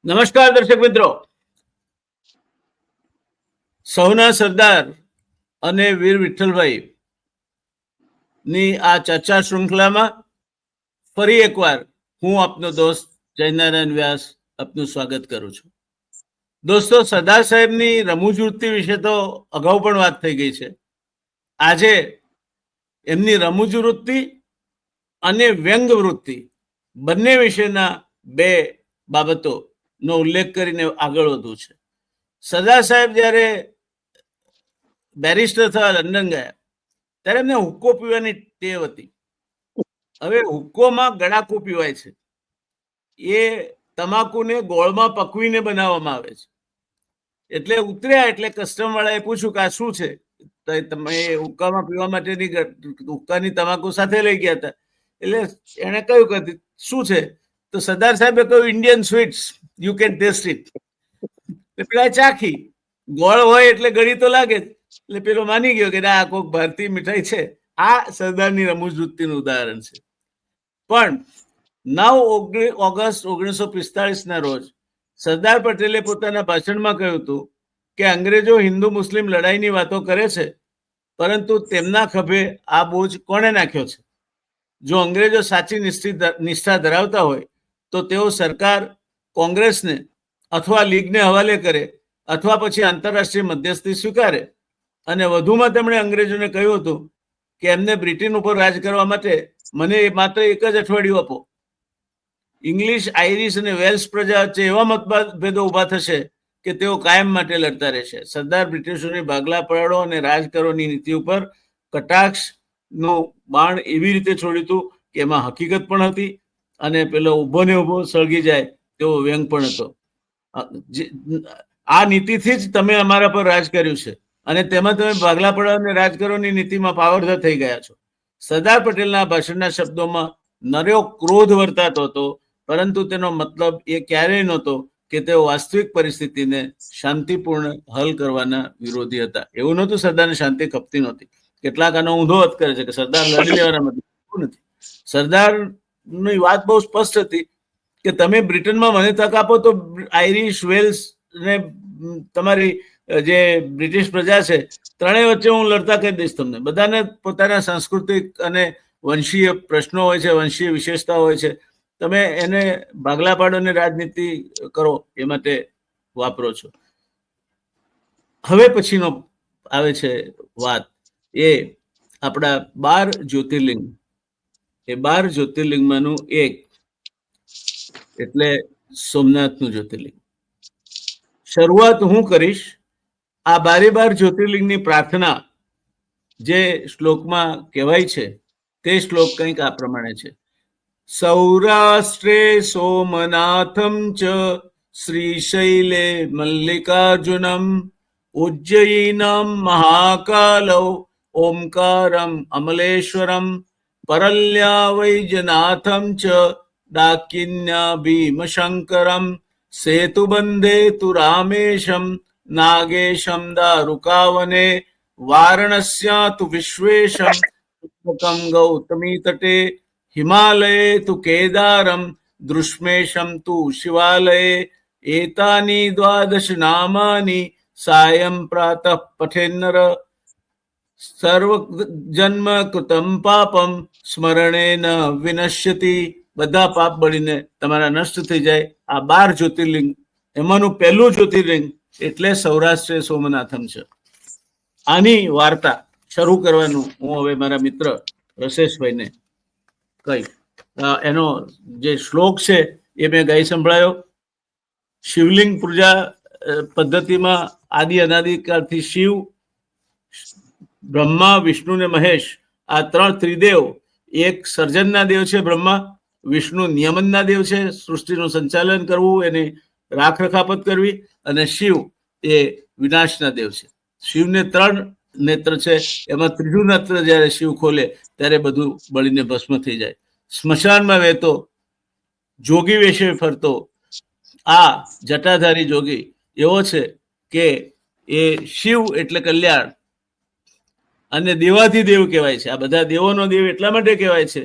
નમસ્કાર દર્શક મિત્રો, સૌના સરદાર અને વીર વિઠ્ઠલભાઈ ની આ ચર્ચા શૃંખલામાં ફરી એકવાર હું આપનો દોસ્ત જયનારાયણ વ્યાસ આપનું સ્વાગત કરું છું. દોસ્તો, સરદાર સાહેબની રમૂજ વૃત્તિ વિશે તો અગાઉ પણ વાત થઈ ગઈ છે. આજે એમની રમૂજ વૃત્તિ અને વ્યંગ વૃત્તિ બંને વિશેના બે બાબતોનો ઉલ્લેખ કરીને આગળ વધવું છે. સરદાર સાહેબ જ્યારે બેરિસ્ટર થવા લંડન ગયા ત્યારે એમને હુક્કો પીવાની ટેવ હતી. હવે હુક્કોમાં ગળાકુ પીવાય છે. એ તમાકુને ગોળમાં પકવીને બનાવવામાં આવે છે. એટલે ઉતર્યા એટલે કસ્ટમ વાળાએ પૂછ્યું કે આ શું છે? તમે હુક્કામાં પીવા માટેની હુક્કાની તમાકુ સાથે લઈ ગયા હતા. એટલે એને કહ્યું કે શું છે? તો સરદાર સાહેબે કહ્યું, Indian sweets, you can taste it. પેલા ચાખી, ગોળ હોય એટલે ગળી તો લાગે જ. એટલે પેલો માની ગયો કે આ કોઈક ભારતીય મીઠાઈ છે. આ સરદારની રમૂજ વૃત્તિનું ઉદાહરણ છે. પણ 9 ઓગસ્ટ 1945 રોજ સરદાર પટેલે પોતાના ભાષણમાં કહ્યું હતું કે અંગ્રેજો હિન્દુ મુસ્લિમ લડાઈની વાતો કરે છે, પરંતુ તેમના ખભે આ બોજ કોણે નાખ્યો છે? જો અંગ્રેજો સાચી નિષ્ઠા ધરાવતા હોય તો તેઓ સરકાર, કોંગ્રેસને અથવા લીગને હવાલે કરે અથવા પછી આંતરરાષ્ટ્રીય મધ્યસ્થી સ્વીકારે. અને વધુમાં તેમણે અંગ્રેજોને કહ્યું હતું કે એમને બ્રિટન ઉપર રાજ કરવા માટે મને માત્ર એક જ અઠવાડિયું આપો. ઇંગ્લિશ, આઈરિશ અને વેલ્સ પ્રજા વચ્ચે એવા મતભેદો ઉભા થશે કે તેઓ કાયમ માટે લડતા રહેશે. સરદાર બ્રિટિશોની ભાગલા પડાડો અને રાજ કરોની નીતિ ઉપર કટાક્ષનું બાણ એવી રીતે છોડ્યું હતું કે એમાં હકીકત પણ હતી અને પેલો ઉભો ને ઉભો સળગી જાય તેવો વ્યંગ પણ હતો. આ નીતિથી જ તમે અમારા પર રાજ કર્યું છે અને તેમાં તમે ભાગલા પડાવ અને રાજ કરોની નીતિમાં પાવરધર થઈ ગયા છો. સરદાર પટેલના ભાષણના શબ્દોમાં નર્યો ક્રોધ વર્તાતો હતો, પરંતુ તેનો મતલબ એ ક્યારેય નહોતો કે તેઓ વાસ્તવિક પરિસ્થિતિને શાંતિપૂર્ણ હલ કરવાના વિરોધી હતા. એવું નહોતું સરદારને શાંતિ ખપતી નહોતી. કેટલાક આનો ઊંધો અર્થ કરે છે કે સરદાર લડી લેવાના મતલબ નથી. સરદારની વાત બહુ સ્પષ્ટ હતી કે તમે બ્રિટનમાં મને તક આપો તો આઈરિશ, વેલ્સ ને તમારી જે બ્રિટિશ પ્રજા છે ત્રણેય વચ્ચે હું લડતા કરી દઈશ તમને. બધાને પોતાના સાંસ્કૃતિક અને વંશીય પ્રશ્નો હોય છે, વંશીય વિશેષતા હોય છે. તમે એને ભાગલા પાડોની રાજનીતિ કરો એ માટે વાપરો છો. હવે પછીનો આવે છે વાત એ આપણા 12 જ્યોતિર્લિંગ. એ 12 જ્યોતિર્લિંગમાંનું એક એટલે સોમનાથનું જ્યોતિર્લિંગ. શરૂઆત હું કરીશ. આ 12 જ્યોતિર્લિંગની પ્રાર્થના જે શ્લોકમાં કહેવાય છે તે શ્લોક કંઈક આ પ્રમાણે છે. સૌરાષ્ટ્રે સોમનાથમ ચ શ્રીશૈલે મલ્લિકાર્જુનમ ઉજ્જયિનમ મહાકાલૌ ઓમકારમ અમલેશ્વરમ પરલ્યા વૈજનાથમ ચ ડાકિન્યા ભીમશંકરમ સેતુબંધે તુ રામેશમ નાગેશમ દારુકાવને વારાણસ્યા તુ વિશ્વેશમ ગૌતમી તટે હિમાલયે તુ કેદારમ દૃશ્મેશમ તુ શિવાલયે એતાની દ્વાદશ નામાની સાયં પ્રાતઃ પઠેન્નર સર્વ જન્મ કૃતમ પાપમ સ્મરણેન વિનશ્યતિ. બધા પાપ બળીને તમારા નષ્ટ થઈ જાય. આ 12 જ્યોતિર્લિંગ એમાંનું પહેલું જ્યોતિર્લિંગ એટલે સૌરાષ્ટ્ર સોમનાથમ છે. આની વાર્તા શરૂ કરવાનું હું હવે મારા મિત્ર રસેશભાઈને કહીશ. એનો જે શ્લોક છે એ મેં ગાઈ સંભળાયો. શિવલિંગ પૂજા પદ્ધતિમાં આદિ અનાદિકાળથી શિવ, બ્રહ્મા, વિષ્ણુ ને મહેશ આ ત્રણ ત્રિદેવ. એક સર્જનના દેવ છે બ્રહ્મા, વિષ્ણુ નિયમનના દેવ છે, સૃષ્ટિનું સંચાલન કરવું, એની રાખ રખાપત કરવી, અને શિવ એ વિનાશના દેવ છે. શિવને 3 નેત્ર છે, એમાં ત્રીજું નેત્ર જ્યારે શિવ ખોલે ત્યારે બધું બળીને ભસ્મ થઈ જાય. સ્મશાનમાં વહેતો જોગી વેશે ફરતો આ જટાધારી જોગી એવો છે કે એ શિવ એટલે કલ્યાણ અને દેવાધિદેવ કહેવાય છે. આ બધા દેવોનો દેવ એટલા માટે કહેવાય છે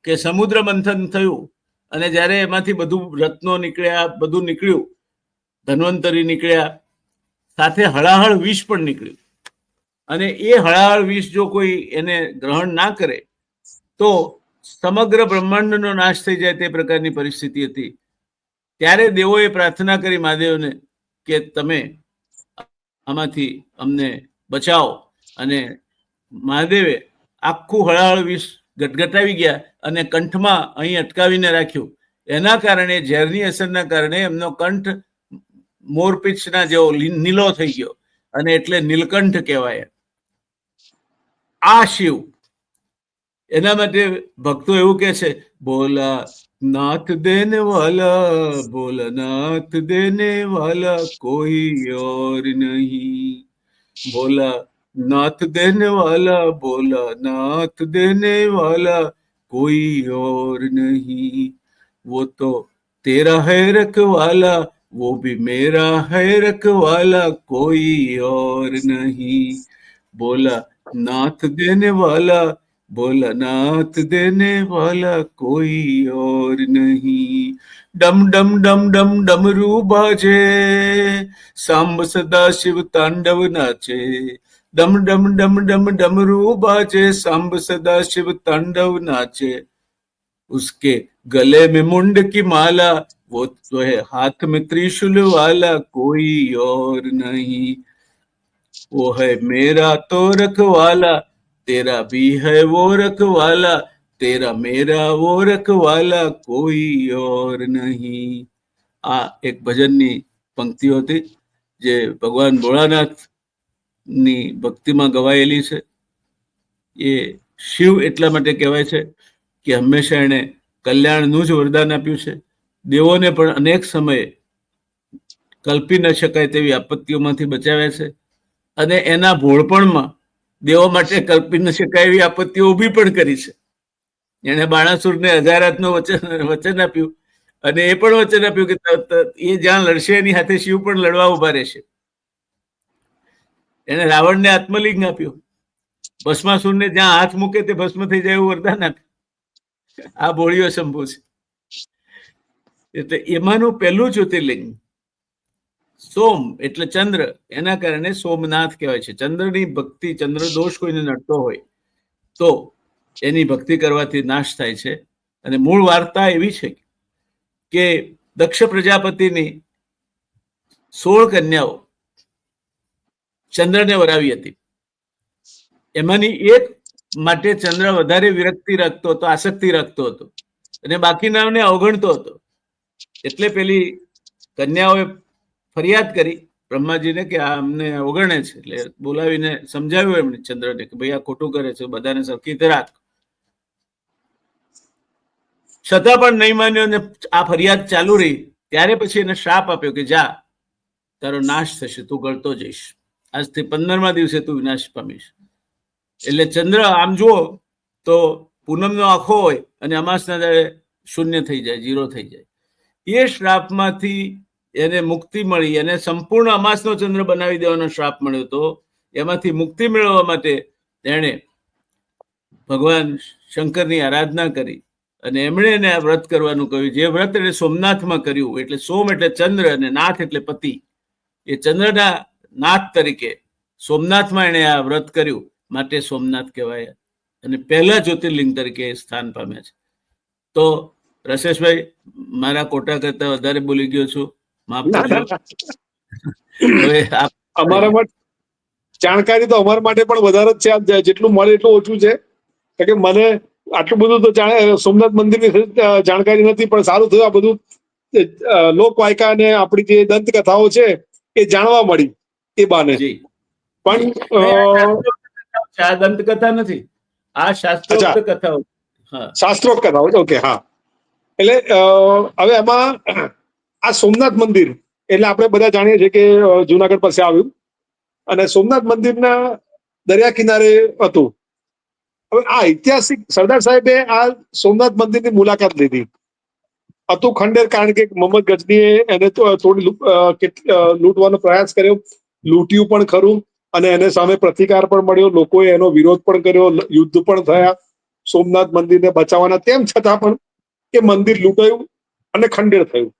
કે સમુદ્ર મંથન થયું અને જ્યારે એમાંથી બધું રત્નો નીકળ્યા, બધું નીકળ્યું ધન્વંતરી નીકળ્યા, સાથે હળાહળ વિષ પણ નીકળ્યું. અને એ હળાહળ વિષ જો કોઈ એને ગ્રહણ ના કરે તો સમગ્ર બ્રહ્માંડનો નાશ થઈ જાય તે પ્રકારની પરિસ્થિતિ હતી. ત્યારે દેવોએ પ્રાર્થના કરી મહાદેવને કે તમે આમાંથી અમને બચાવો. અને મહાદેવે આખું હળાહળ વિષ ગટગટાવી ગયા અને કંઠમાં અહીં અટકાવીને રાખ્યું. એના કારણે ઝેરની અસરના કારણે એમનો કંઠ મોરપીંછના જેવો નીલો થઈ ગયો અને એટલે નીલકંઠ કહેવાય. આ શિવ, એના માટે ભક્તો એવું કે છે, બોલા નાથ દેને વાલા, બોલા નાથ દેને વાલા, કોઈ ઓર નહીં. બોલા नाथ देने वाला, बोला नाथ देने वाला, कोई और नहीं. वो तो तेरा है रखवाला, वो भी मेरा है रखवाला, कोई और नहीं. बोला नाथ देने वाला, बोला नाथ देने वाला, कोई और नहीं. डम डम डम डम डमरू बाजे, सांब सदा शिव तांडव नाचे. डम डम डम डम डमरू बाजे, सांब सदा शिव तांडव नाचे. उसके गले में मुंड की माला, वो तो है हाथ में त्रिशूल वाला, कोई और नहीं. वो है मेरा तो रखवाला, तेरा भी है वो रखवाला, तेरा मेरा वो रखवाला, कोई और नहीं. આ એક ભજનની પંક્તિઓ હતી જે ભગવાન ભોળાનાથ ની ભક્તિમાં ગવાયેલી છે. એ શિવ એટલા માટે કહેવાય છે કે હંમેશા એને કલ્યાણનું જ વરદાન આપ્યું છે. દેવોને પણ અનેક સમયે કલ્પી ન શકાય તેવી આપત્તિઓમાંથી બચાવ્યા છે અને એના ભોળપણમાં દેવો માટે કલ્પી ન શકાય એવી આપત્તિઓ ઊભી પણ કરી છે. એને બાણાસુરને 1000 હાથનું વચન આપ્યું અને એ પણ વચન આપ્યું કે એ જ્યાં લડશે એની સાથે શિવ પણ લડવા ઉભા રહેશે. એને રાવણને આત્મલિંગ આપ્યું, ભસ્માસુરને જ્યાં હાથ મૂકે તે ભસ્મ થઈ જાય એવું વરદાન આપ્યું. આ ભોળીઓ શંભુ છે. એટલે એમાંનું પહેલું જ્યોતિર્લિંગ સોમ એટલે ચંદ્ર, એના કારણે સોમનાથ કહેવાય છે. ચંદ્રની ભક્તિ, ચંદ્ર દોષ કોઈને નડતો હોય તો એની ભક્તિ કરવાથી નાશ થાય છે. અને મૂળ વાર્તા એવી છે કે દક્ષ પ્રજાપતિની 16 કન્યાઓ ચંદ્રને વરાવી હતી. એમાંની એક માટે ચંદ્ર વધારે વિરક્તિ રાખતો હતો, આસક્તિ રાખતો હતો અને બાકીનાઓને અવગણતો હતો. એટલે પેલી કન્યાઓએ ફરિયાદ કરી બ્રહ્માજીને કે આ અમને અવગણે છે. એટલે બોલાવીને સમજાવ્યું એમણે ચંદ્રને કે ભાઈ આ ખોટું કરે છે, બધાને સરખી રીતે રાખ. છતાં પણ નહીં માન્યો અને આ ફરિયાદ ચાલુ રહી. ત્યારે પછી એને શ્રાપ આપ્યો કે જા, તારો નાશ થશે, તું ગળતો જઈશ, આજથી 15મા દિવસે તું વિનાશ પામીશ. એટલે ચંદ્ર આમ જુઓ તો પૂનમનો આખો હોય અને અમાસના દાડે શૂન્ય થઈ જાય, 0 થઈ જાય. એ શ્રાપમાંથી એને મુક્તિ મળી અને સંપૂર્ણ અમાસનો ચંદ્ર બનાવી દેવાનો શ્રાપ મળ્યો હતો. એમાંથી મુક્તિ મેળવવા માટે એણે ભગવાન શંકરની આરાધના કરી અને એમણે એને આ વ્રત કરવાનું કહ્યું. જે વ્રત એને સોમનાથમાં કર્યું. એટલે સોમ એટલે ચંદ્ર અને નાથ એટલે પતિ. એ ચંદ્રના નાથ તરીકે સોમનાથમાં એણે આ વ્રત કર્યું, માટે સોમનાથ કહેવાય અને પહેલા જ્યોતિર્લિંગ તરીકે સ્થાન પામ્યા છે. તો રસેશભાઈ, મારા કોટા કરતા વધારે બોલી ગયો છું, માફ કરજો. હવે અમારા માટે જાણકારી તો અમારા માટે પણ વધારે જ છે. જેટલું મળે એટલું ઓછું છે. કે મને આટલું બધું તો સોમનાથ મંદિરની જાણકારી નથી, પણ સારું થયું આ બધું લોકવાયકા અને આપણી જે દંતકથાઓ છે એ જાણવા મળી એ બાને. પણ આ દંતકથા નથી, આ શાસ્ત્રોક્ત કથાઓ. શાસ્ત્રોક્ત કથાઓ. ઓકે, હા. એટલે હવે એમાં આ સોમનાથ મંદિર એટલે આપણે બધા જાણીએ છીએ કે જુનાગઢ પાસે આવ્યું અને સોમનાથ મંદિરના દરિયા કિનારે હતું. હવે આ ઐતિહાસિક સરદાર સાહેબે આ સોમનાથ મંદિરની મુલાકાત લીધી હતું ખંડેર, કારણ કે મોહમ્મદ ગજનીએ એને થોડી લૂંટવાનો પ્રયાસ કર્યો, લૂંટ્યું પણ ખરું અને એને સામે પ્રતિકાર પણ મળ્યો, લોકોએ એનો વિરોધ પણ કર્યો, યુદ્ધ પણ થયા સોમનાથ મંદિરને બચાવવાના. તેમ છતાં પણ એ મંદિર લૂંટાયું અને ખંડેર થયું.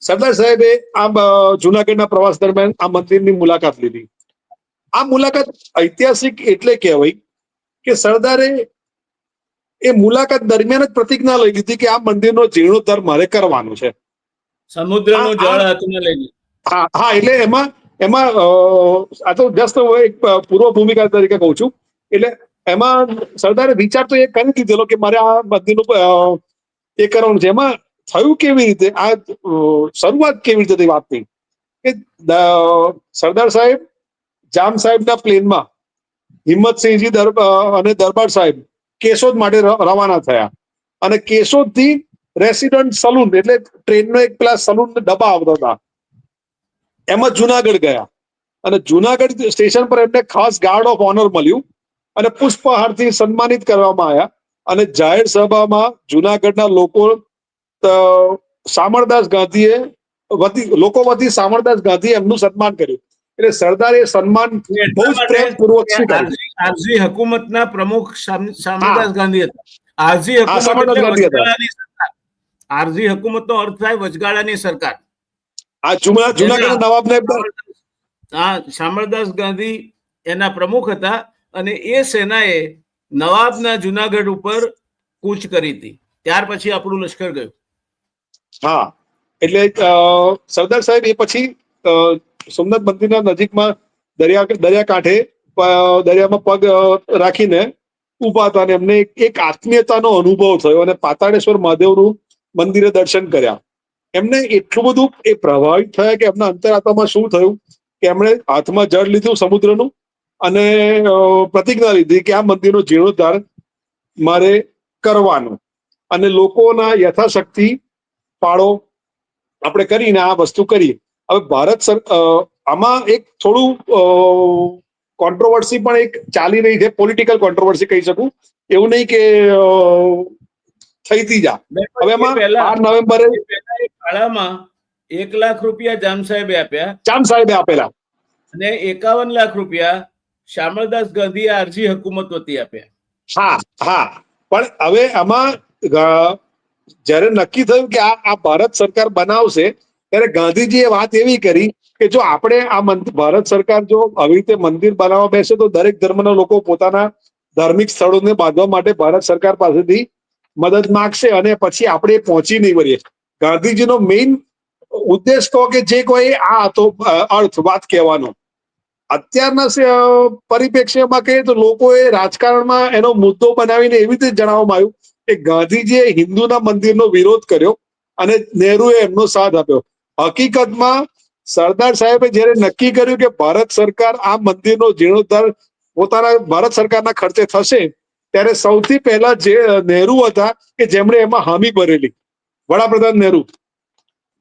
સરદાર સાહેબે આ જુનાગઢના પ્રવાસ દરમિયાન આ મંદિરની મુલાકાત લીધી. આ મુલાકાત ઐતિહાસિક એટલે કહેવાય કે સરદારે એ મુલાકાત દરમિયાન જ પ્રતિજ્ઞા લઈ લીધી કે આ મંદિરનો જીર્ણોદ્ધાર મારે કરવાનો છે. સમુદ્રનું જળ હાથમાં લઈને. હા હા, એટલે એમાં એમાં આ તો જસ્ટ એક પૂર્વ ભૂમિકા તરીકે કહું છું. એટલે એમાં સરદારે વિચાર તો એ કરી દીધેલો કે મારે આ મંદિરનું એ કરવાનું છે. એમાં થયું કેવી રીતે, આ શરૂઆત કેવી રીતે થઈ વાતની કે સરદાર સાહેબ જામ સાહેબના પ્લેનમાં હિંમતસિંહજી અને દરબાર સાહેબ કેશોદ માટે રવાના થયા. અને કેશોદથી રેસિડન્ટ સલૂન એટલે ટ્રેનનો એક પેલા સલૂન ડબ્બા આવતા હતા, એમાં જુનાગઢ ગયા. અને જુનાગઢ સ્ટેશન પર એમને ખાસ ગાર્ડ ઓફ ઓનર મળ્યું અને પુષ્પહારથી સન્માનિત કરવામાં આવ્યા. અને જાહેર સભામાં જુનાગઢના લોકો શામળદાસ ગાંધીએ લોકો વતી શામળદાસ ગાંધીએ એમનું સન્માન કર્યું. એટલે સરદારે સન્માન બહુ જ પ્રેમપૂર્વક સ્વીકાર્યું. આરજી હુકુમતના પ્રમુખ શામળદાસ ગાંધી હતા. આરજી હુકુમત શામળદાસ એટલે ગાંધી હતા. વચગાળાની સરકાર. આરજી હુકુમતનો અર્થ થાય વચગાળાની સરકાર. આ જુનાગઢના નવાબને શામળદાસ ગાંધી એના પ્રમુખ હતા અને એ સેનાએ નવાબના જુનાગઢ ઉપર કૂચ કરી હતી. ત્યાર પછી આપણું લશ્કર ગયું. હા, એટલે સરદાર સાહેબ એ પછી સોમનાથ મંદિરના નજીકમાં દરિયાકાંઠે દરિયામાં પગ રાખીને ઉભા હતા અને એમને એક આત્મીયતાનો અનુભવ થયો અને પાતાળેશ્વર મહાદેવનું મંદિરે દર્શન કર્યા. એમને એટલું બધું એ પ્રભાવિત થયા કે એમના અંતરાત્મામાં શું થયું કે એમણે હાથમાં જળ લીધું સમુદ્રનું અને પ્રતિજ્ઞા લીધી કે આ મંદિરનો જીર્ણોદ્ધાર મારે કરવાનો અને લોકોના યથાશક્તિ ફાળો આપણે કરીને આ વસ્તુ કરીએ. હવે ભારત આમાં એક થોડું કોન્ટ્રોવર્સી પણ એક ચાલી રહી છે, પોલિટિકલ કોન્ટ્રોવર્સી કહી શકું, એવું નહીં કે થઈ હતી જા. હવે એમાં 12 નવેમ્બરે શાળામાં 1 લાખ રૂપિયા જામ સાહેબે આપ્યા, જામ સાહેબે આપેલા અને 51 લાખ રૂપિયા શામળદાસ ગાંધીએ આરજી હુકુમત વતી આપ્યા. હા હા, પણ હવે આમાં જયારે નક્કી થયું કે આ ભારત સરકાર બનાવશે ત્યારે ગાંધીજીએ વાત એવી કરી કે જો આપણે આ ભારત સરકાર જો આવી રીતે મંદિર બનાવવા બેસે તો દરેક ધર્મના લોકો પોતાના ધાર્મિક સ્થળોને બાંધવા માટે ભારત સરકાર પાસેથી મદદ માંગશે અને પછી આપણે પહોંચી નહીં વળીએ. ગાંધીજીનો મેઇન ઉદ્દેશ કહો કે જે કોઈ આ હતો અર્થ વાત કહેવાનો. અત્યારના પરિપ્રેક્ષ્યમાં કહીએ તો લોકોએ રાજકારણમાં એનો મુદ્દો બનાવીને એવી રીતે જણાવવામાં આવ્યું કે ગાંધીજીએ હિન્દુના મંદિરનો વિરોધ કર્યો અને નહેરુએ એમનો સાથ આપ્યો. હકીકતમાં સરદાર સાહેબે જયારે નક્કી કર્યું કે ભારત સરકાર આ મંદિરનો જીર્ણોદ્ધાર પોતાના ભારત સરકારના ખર્ચે થશે ત્યારે સૌથી પહેલા જે નહેરુ હતા કે જેમણે એમાં હામી ભરેલી, વડાપ્રધાન નહેરુ,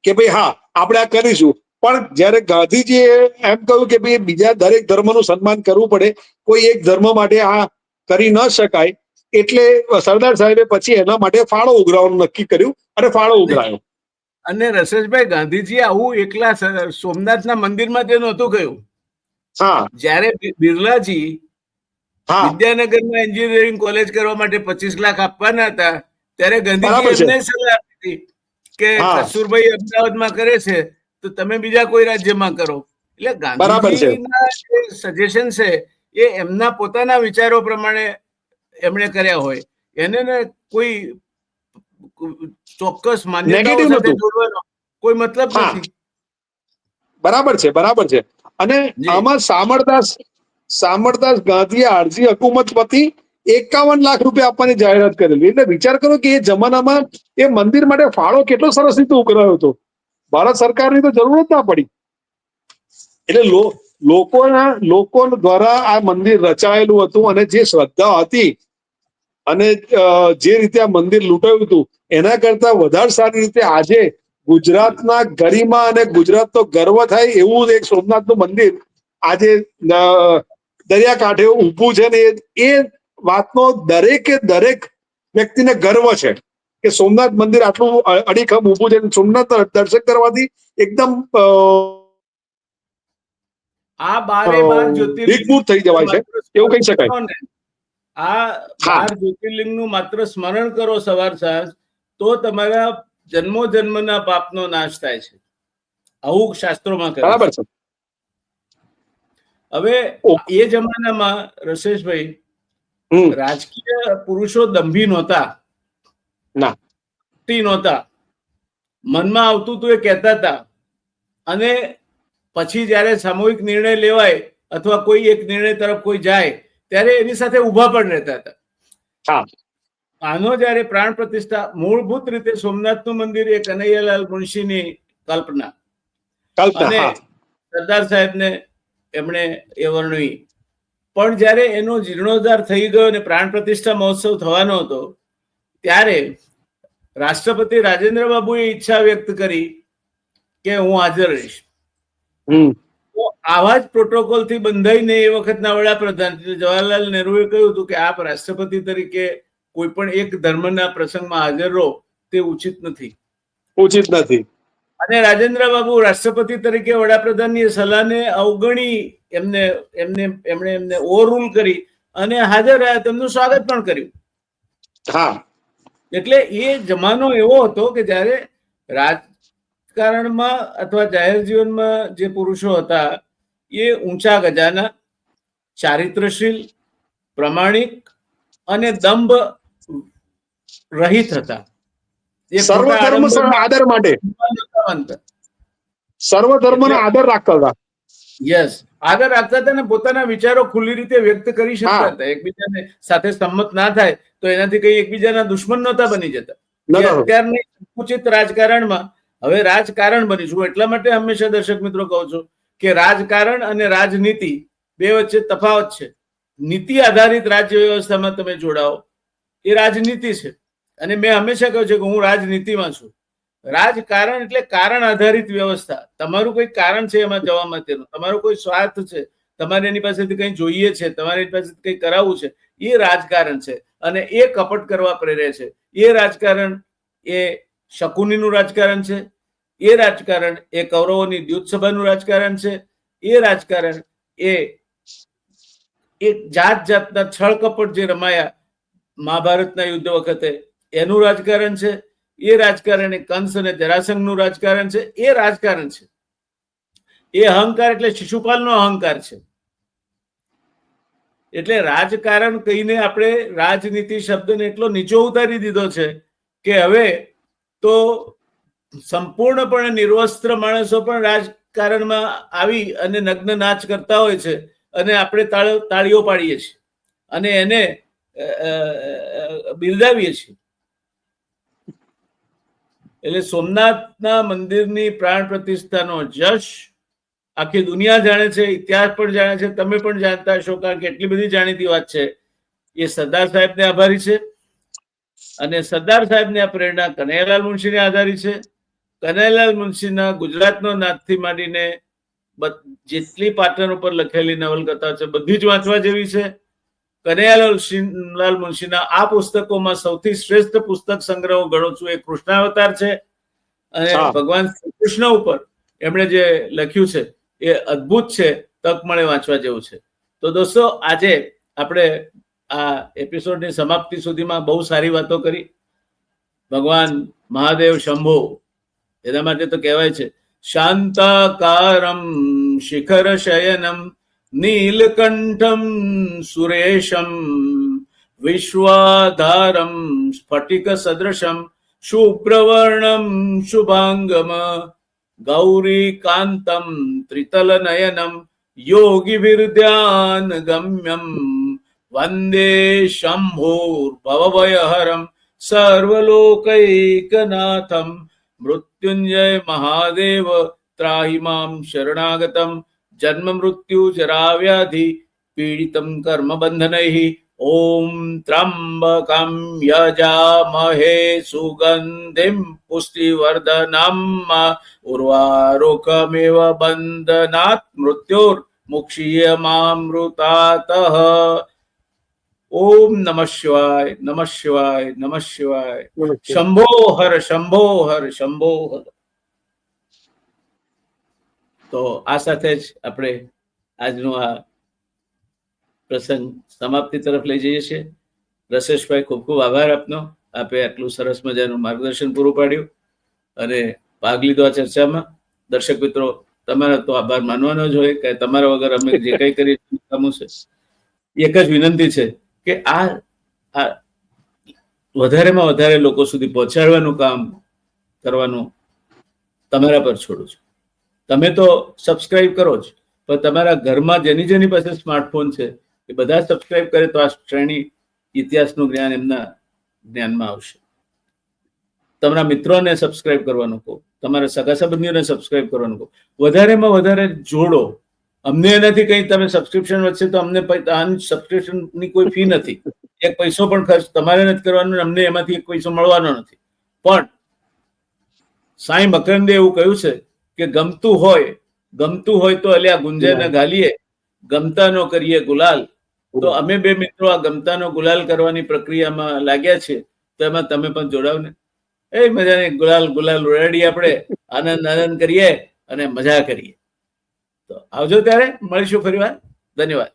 કે ભાઈ હા આપણે આ કરીશું. પણ જયારે ગાંધીજીએ એમ કહ્યું કે ભાઈ બીજા દરેક ધર્મનું સન્માન કરવું પડે, કોઈ એક ધર્મ માટે આ કરી ન શકાય, એટલે સરદાર સાહેબે પછી એના માટે ફાળો ઉઘરાવવાનું નક્કી કર્યું અને ફાળો ઉઘરાયો. અને રસેશભાઈ, ગાંધીજી આવું એકલા સોમનાથના મંદિરમાં તે નહોતું કહ્યું. હા, જ્યારે બિરલાજી વિદ્યાનગરમાં એન્જિનિયરિંગ કોલેજ કરવા માટે 25 લાખ આપવાના હતા ત્યારે ગાંધીજી એમને સલાહ આપી કે કસ્તુરભાઈ અમદાવાદમાં કરે છે તો તમે બીજા કોઈ રાજ્યમાં કરો. એટલે ગાંધીજીના જે સજેશન છે એ એમના પોતાના વિચારો પ્રમાણે એમણે કર્યા હોય, એને કોઈ ચોક્કસ માન્યતાઓ સાથે જોડવાનો કોઈ મતલબ નથી. બરાબર છે, બરાબર છે. અને આમાં શામળદાસ ગાંધીએ આરજી હુકુમત વતી 51 લાખ રૂપિયા આપવાની જાહેરાત કરેલી. એટલે વિચાર કરો કે એ જમાનામાં એ મંદિર માટે ફાળો કેટલો સરસ રીતે ઉઘરાયો હતો. ભારત સરકારની તો જરૂર જ ના પડી. એટલે લોકો દ્વારા આ મંદિર રચાયેલું હતું અને જે શ્રદ્ધા હતી અને જે રીતે આ મંદિર લૂંટાયું હતું એના કરતા વધારે સારી રીતે આજે ગુજરાતના ગરિમા અને ગુજરાતનો ગર્વ થાય એવું એક સોમનાથનું મંદિર આજે દરિયાકાંઠે ઊભું છે ને એ વાતનો દરેક વ્યક્તિને ગર્વ છે કે સોમનાથ મંદિર આટલું અડીખમ ઊભું છે. સોમનાથ દર્શન કરવાથી એકદમ આ 12 જ્યોતિર્લિંગ થઈ જવાય છે એવું કહી શકાય. આ 12 જ્યોતિર્લિંગનું માત્ર સ્મરણ કરો સવાર સાંજ તો તમારા જન્મોજન્મના પાપનો નાશ થાય છે. આવું શાસ્ત્રોમાં કહે બરાબર છે. છે. હવે ઓકે. એ જમાનામાં રસેશભાઈ હમ. રાજકીય પુરુષો દંભી નહોતા, ના. નહોતા, મનમાં આવતું હતું એ કહેતા હતા. અને પછી જ્યારે સામૂહિક નિર્ણય લેવાય અથવા કોઈ એક નિર્ણય તરફ કોઈ જાય ત્યારે એની સાથે ઉભા પણ રહેતા હતા. હા. આનો જ્યારે પ્રાણ પ્રતિષ્ઠા, મૂળભૂત રીતે સોમનાથનું મંદિર એ કનૈયાલાલ મુનશીની કલ્પના અને હા. સરદાર સાહેબને એમણે એ વર્ણવી. પણ જ્યારે એનો જીર્ણોદ્ધાર થઈ ગયો અને પ્રાણ પ્રતિષ્ઠા મહોત્સવ થવાનો હતો ત્યારે રાષ્ટ્રપતિ રાજેન્દ્ર બાબુએ ઈચ્છા વ્યક્ત કરી કે હું હાજર રહીશ. તો આવા જ પ્રોટોકોલ થી બંધાઈને એ વખતના વડાપ્રધાન જવાહરલાલ નહેરુએ કહ્યું હતું કે આપ રાષ્ટ્રપતિ તરીકે કોઈ પણ એક ધર્મના પ્રસંગમાં હાજર રહો તે ઉચિત નથી. અને રાજેન્દ્ર બાબુ રાષ્ટ્રપતિ તરીકે વડાપ્રધાનની સલાહને અવગણી એમણે ઓવરરૂલ કરી અને હાજર રહ્યા, તેમનું સ્વાગત પણ કર્યું. હા. એટલે એ જમાનો એવો હતો કે જ્યારે રાજકારણમાં અથવા જાહેર જીવનમાં જે પુરુષો હતા એ ઊંચા ગજાના, ચારિત્રશીલ, પ્રમાણિક અને દંભ રહિત હતા. સર્વધર્મ આદર માટે, સર્વધર્મનો આદર રાખતા હતા. યસ, આદર રાખતા હતા અને પોતાના વિચારો ખુલ્લી રીતે વ્યક્ત કરી શકતા હતા. એકબીજાને સાથે સંમત ના થાય તો એનાથી કઈ એકબીજાના દુશ્મન નહોતા બની જતા. અત્યારની સંકુચિત રાજકારણમાં હવે રાજકારણ બનીશું. એટલા માટે હંમેશા દર્શક મિત્રો કહું છું કે રાજકારણ અને રાજનીતિ બે વચ્ચે તફાવત છે. નીતિ આધારિત રાજ્ય વ્યવસ્થામાં તમે જોડાઓ એ રાજનીતિ છે. અને મેં હંમેશા કહ્યું છે કે હું રાજનીતિમાં છું. રાજકારણ એટલે કારણ આધારિત વ્યવસ્થા. તમારું કોઈ કારણ છે એમાં જવા માટેનું, તમારો કોઈ સ્વાર્થ છે, તમારે એની પાસેથી કંઈ જોઈએ છે, તમારે એની પાસેથી કંઈ કરાવવું છે, એ રાજકારણ છે. અને એ કપટ કરવા પ્રેરે છે. એ રાજકારણ એ શકુનીનું રાજકારણ છે. એ રાજકારણ એ કૌરવોની દ્યુતસભાનું રાજકારણ છે. એ રાજકારણ એ જાત જાતના છળ કપટ જે રમાયા મહાભારતના યુદ્ધ વખતે એનું રાજકારણ છે. એ રાજકારણ એ કંસ અને જરાસંઘનું રાજકારણ છે. એ રાજકારણ છે. એ અહંકાર એટલે શિશુપાલનો અહંકાર છે. એટલે રાજકારણ કહીને આપણે રાજનીતિ શબ્દને એટલો નીચો ઉતારી દીધો છે કે હવે તો સંપૂર્ણપણે નિર્વસ્ત્ર માણસો પણ રાજકારણમાં આવી અને નગ્ન નાચ કરતા હોય છે અને આપણે તાળીઓ પાડીએ છીએ અને એને બિરદાવીએ છીએ. એટલે સોમનાથના મંદિરની પ્રાણ પ્રતિષ્ઠાનો જશ આખી દુનિયા જાણે છે, ઇતિહાસ પણ જાણે છે, તમે પણ જાણતા હશો, કારણ કે એટલી બધી જાણીતી વાત છે. એ સરદાર સાહેબને આભારી છે અને સરદાર સાહેબની આ પ્રેરણા કનૈયાલાલ મુનશીને આધારી છે. કનૈયાલાલ મુનશીના ગુજરાતનો નાથથી માંડીને જેટલી પાટણ ઉપર લખેલી નવલકથા છે બધી જ વાંચવા જેવી છે. કનૈયાલાલ મુનશીના આ પુસ્તકોમાં સૌથી શ્રેષ્ઠ પુસ્તક સંગ્રહ ગણું છું એ કૃષ્ણાવતાર છે. અને ભગવાન શ્રી કૃષ્ણ ઉપર એમણે જે લખ્યું છે એ અદ્ભુત છે, તક મળે વાંચવા જેવું છે. તો દોસ્તો, આજે આપણે આ એપિસોડની સમાપ્તિ સુધીમાં બહુ સારી વાતો કરી. ભગવાન મહાદેવ શંભો, એના માટે તો કહેવાય છે શાંતાકારમ શિખર શયનમ નીલકંઠમ સુરેશમ વિશ્વાધારમ સ્ફટિક સદૃશમ શુભ્રવર્ણમ શુભાંગમ ગૌરીકાંતમ ત્રિતલ નયનમ યોગીભિર્ધ્યાન ગમ્યમ વંદે શંભોર્ભવભયહરમ સર્વલોકૈકનાથમ મૃત્યુંજય મહાદેવ ત્રાહિ મામ શરણાગતમ જન્મ મૃત્યુ જરાવ્યાધિ પીડિતમ કર્મ બંધનૈઃ ઓમ ત્રંબકમ યજામહે સુગંધિમ પુષ્ટિવર્ધનમ ઉર્વારુકમિવ બંધનાત મૃત્યોર્મુક્ષીયમામૃતાતઃ. ઓમ નમઃ શિવાય, નમઃ શિવાય, નમઃ શિવાય. શંભો હર, શંભો હર, શંભો હર. તો આ સાથે જ આપણે આજનો આ પ્રસંગ સમાપ્તિ તરફ લઈ જઈએ છીએ. રસેશભાઈ, ખૂબ ખૂબ આભાર આપનો. આપે આટલું સરસ મજાનું માર્ગદર્શન પૂરું પાડ્યું અને ભાગ લીધો આ ચર્ચામાં. દર્શક મિત્રો, તમારા તો આભાર માનવાનો જ હોય કે તમારા વગર અમે જે કંઈ કરીએ કામું છે. એક જ વિનંતી છે કે આ વધારેમાં વધારે લોકો સુધી પહોંચાડવાનું કામ કરવાનું તમારા પર છોડું છું. તમે તો સબસ્ક્રાઇબ કરો જ, પણ તમારા ઘરમાં જેની પાસે સ્માર્ટફોન છે એ બધા સબસ્ક્રાઇબ કરે તો આ શ્રેણી ઇતિહાસનું જ્ઞાન એમના જ્ઞાનમાં આવશે. તમારા મિત્રોને સબસ્ક્રાઇબ કરવાનું કહો, તમારા સગા સંબંધીઓને સબસ્ક્રાઇબ કરવાનું કહો, વધારેમાં વધારે જોડો. અમને એનાથી કંઈ તમે સબસ્ક્રિપ્શન વધશે તો અમને સબસ્ક્રિપ્શનની કોઈ ફી નથી, એક પૈસો પણ ખર્ચ તમારે નથી કરવાનો, અમને એમાંથી એક પૈસો મળવાનો નથી. પણ સાંઈ મકરંદે એવું કહ્યું છે કે ગમતું હોય તો અલ્યા ગુંજેને ગાલીએ, ગમતા નો કરીએ ગુલાલ. તો અમે બે મિત્રો આ ગમતાનો ગુલાલ કરવાની પ્રક્રિયામાં લાગ્યા છે, તો એમાં તમે પણ જોડાવ ને. એ મજાની ગુલાલ ઉડાડીએ, આપણે આનંદ કરીએ અને મજા કરીએ. તો આવજો, ત્યારે મળીશું ફરી વાર. ધન્યવાદ.